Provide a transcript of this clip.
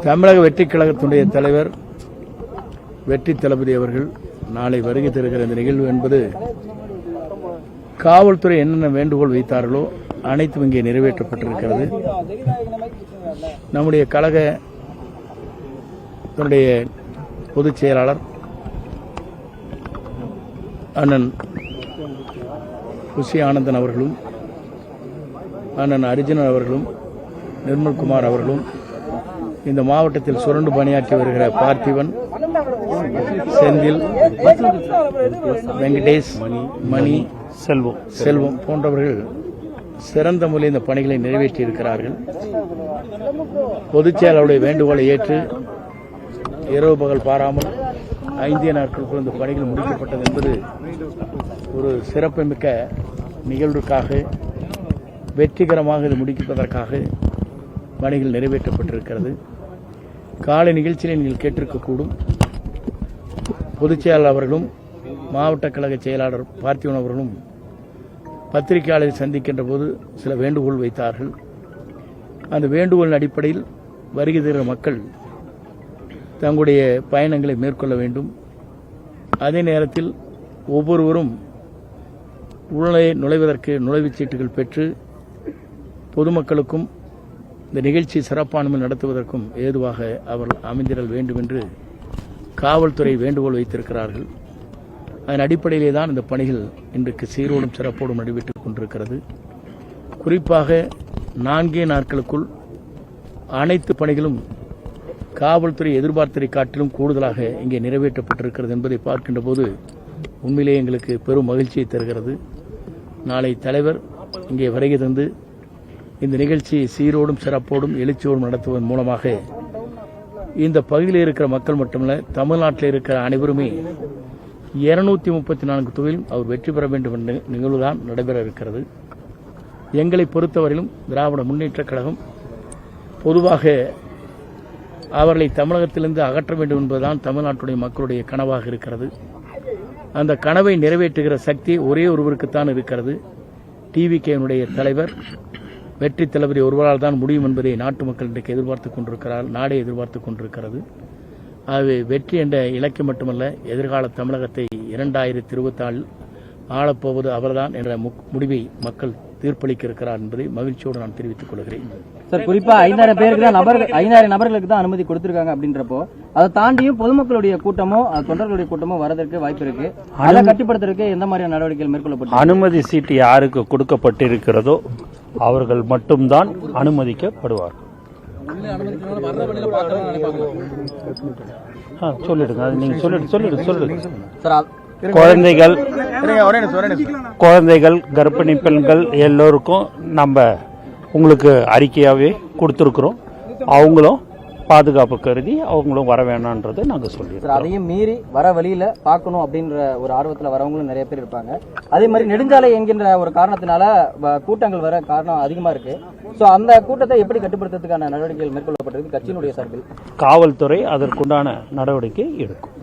தமிழக வெற்றிக் கழகத்தினுடைய தலைவர் வெற்றி தளபதி அவர்கள் நாளை வருகை தருகிற இந்த நிகழ்வு என்பது காவல்துறை என்னென்ன வேண்டுகோள் வைத்தார்களோ அனைத்தும் இங்கே நிறைவேற்றப்பட்டிருக்கிறது. நம்முடைய கழகத்தினுடைய பொதுச் செயலாளர் அண்ணன் குஷி ஆனந்தன் அவர்களும் அண்ணன் அர்ஜுனன் அவர்களும் நிர்மல்குமார் அவர்களும் இந்த மாவட்டத்தில் சுரண்டு பணியாற்றி வருகிற பார்த்திபன், செந்தில், வெங்கடேஷ், மணி, செல்வம் போன்றவர்கள் சிறந்த முறையில் இந்த பணிகளை நிறைவேற்றியிருக்கிறார்கள். பொதுச் செயலாளருடைய வேண்டுகோளை ஏற்று இரவு பகல் பாராமல் 5 நாட்களுக்குள் இந்த பணிகள் முடிக்கப்பட்டது என்பது ஒரு சிறப்புமிக்க நிகழ்வுக்காக வெற்றிகரமாக இது முடிப்பதற்காக பணிகள் நிறைவேற்றப்பட்டிருக்கிறது. காலை நிகழ்ச்சியில் நீங்கள் கேட்டிருக்கக்கூடும், பொதுச் செயலாளர் அவர்களும் மாவட்ட கழக செயலாளர் பார்த்திபன் அவர்களும் பத்திரிகையாளரை சந்திக்கின்ற போது சில வேண்டுகோள் வைத்தார்கள். அந்த வேண்டுகோளின் அடிப்படையில் வருகை தருகிற மக்கள் தங்களுடைய பயணங்களை மேற்கொள்ள வேண்டும். அதே நேரத்தில் ஒவ்வொருவரும் உள்ளே நுழைவதற்கு நுழைவுச் சீட்டுகள் பெற்று பொதுமக்களுக்கும் இந்த நிகழ்ச்சி சிறப்பான நடத்துவதற்கும் ஏதுவாக அவர்கள் அமைந்திடல் வேண்டும் என்று காவல்துறை வேண்டுகோள் வைத்திருக்கிறார்கள். அதன் அடிப்படையிலே தான் இந்த பணிகள் இன்றைக்கு சீரோடும் சிறப்போடும் நடைபெற்றுக் கொண்டிருக்கிறது. குறிப்பாக 4 நாட்களுக்குள் அனைத்து பணிகளும் காவல்துறை எதிர்பார்த்ததை காட்டிலும் கூடுதலாக இங்கே நிறைவேற்றப்பட்டிருக்கிறது என்பதை பார்க்கின்ற போது உண்மையிலேயே எங்களுக்கு பெரும் மகிழ்ச்சியை தருகிறது. நாளை தலைவர் இங்கே வருகை தந்து இந்த நிகழ்ச்சியை சீரோடும் சிறப்போடும் எழுச்சியோடும் நடத்துவதன் மூலமாக இந்த பகுதியில் இருக்கிற மக்கள் மட்டுமல்ல, தமிழ்நாட்டில் இருக்கிற அனைவருமே 234 தொகுதியிலும் அவர் வெற்றி பெற வேண்டும் என்ற நிகழ்வுதான் நடைபெற இருக்கிறது. எங்களை பொறுத்தவரையிலும் திராவிட முன்னேற்றக் கழகம் பொதுவாக அவர்களை தமிழகத்திலிருந்து அகற்ற வேண்டும் என்பதுதான் தமிழ்நாட்டுடைய மக்களுடைய கனவாக இருக்கிறது. அந்த கனவை நிறைவேற்றுகிற சக்தி ஒரே ஒருவருக்குத்தான் இருக்கிறது. டிவிகேனுடைய தலைவர் வெற்றி தளபதி ஒருவரால் தான் முடியும் என்பதை நாட்டு மக்கள் இன்றைக்கு எதிர்பார்த்துக் கொண்டிருக்கிறார், நாடே எதிர்பார்த்துக் கொண்டிருக்கிறது. ஆகவே வெற்றி என்ற இலக்கியம் மட்டுமல்ல, எதிர்கால தமிழகத்தை 2024 ஆளப்போவது அவர்தான் என்ற முடிவை மக்கள் தீர்ப்பளிக்க இருக்கிறார் என்பதை மகிழ்ச்சியோடு நான் தெரிவித்துக் கொள்கிறேன். சார், குறிப்பா 5000 நபர்களுக்கு தான் அனுமதி கொடுத்திருக்காங்க அப்படின்றப்போ அதை தாண்டியும் பொதுமக்களுடைய கூட்டமோ தொண்டர்களுடைய கூட்டமோ வரதற்கு வாய்ப்பு இருக்கு. அதை கட்டுப்படுத்துறதுக்கு எந்த மாதிரியான நடவடிக்கைகள் மேற்கொள்ளப்பட்டு அனுமதி சீட்டு யாருக்கு கொடுக்கப்பட்டிருக்கிறதோ அவர்கள் மட்டும்தான் அனுமதிக்கப்படுவார். சொல்லிடுங்க, நீங்க சொல்லிடுங்க. குழந்தைகள், கர்ப்பிணி பெண்கள் எல்லோருக்கும் நம்ம உங்களுக்கு அறிக்கையாவே கொடுத்திருக்கிறோம். அவங்களும் பாதுகாப்பு கருதி அவங்களும் வர வேணான்றதை நாங்கள் சொல்லிடுறோம். அதையும் மீறி வர வழியில பார்க்கணும் அப்படின்ற ஒரு ஆர்வத்தில் வரவங்களும் நிறைய பேர் இருப்பாங்க. அதே மாதிரி நெடுஞ்சாலை என்கின்ற ஒரு காரணத்தினால கூட்டங்கள் வர காரணம் அதிகமா இருக்கு. சோ அந்த கூட்டத்தை எப்படி கட்டுப்படுத்துறதுக்கான நடவடிக்கைகள் மேற்கொள்ளப்பட்டிருக்கு கட்சியினுடைய சார்பில்? காவல்துறை அதற்குண்டான நடவடிக்கை எடுக்கும்.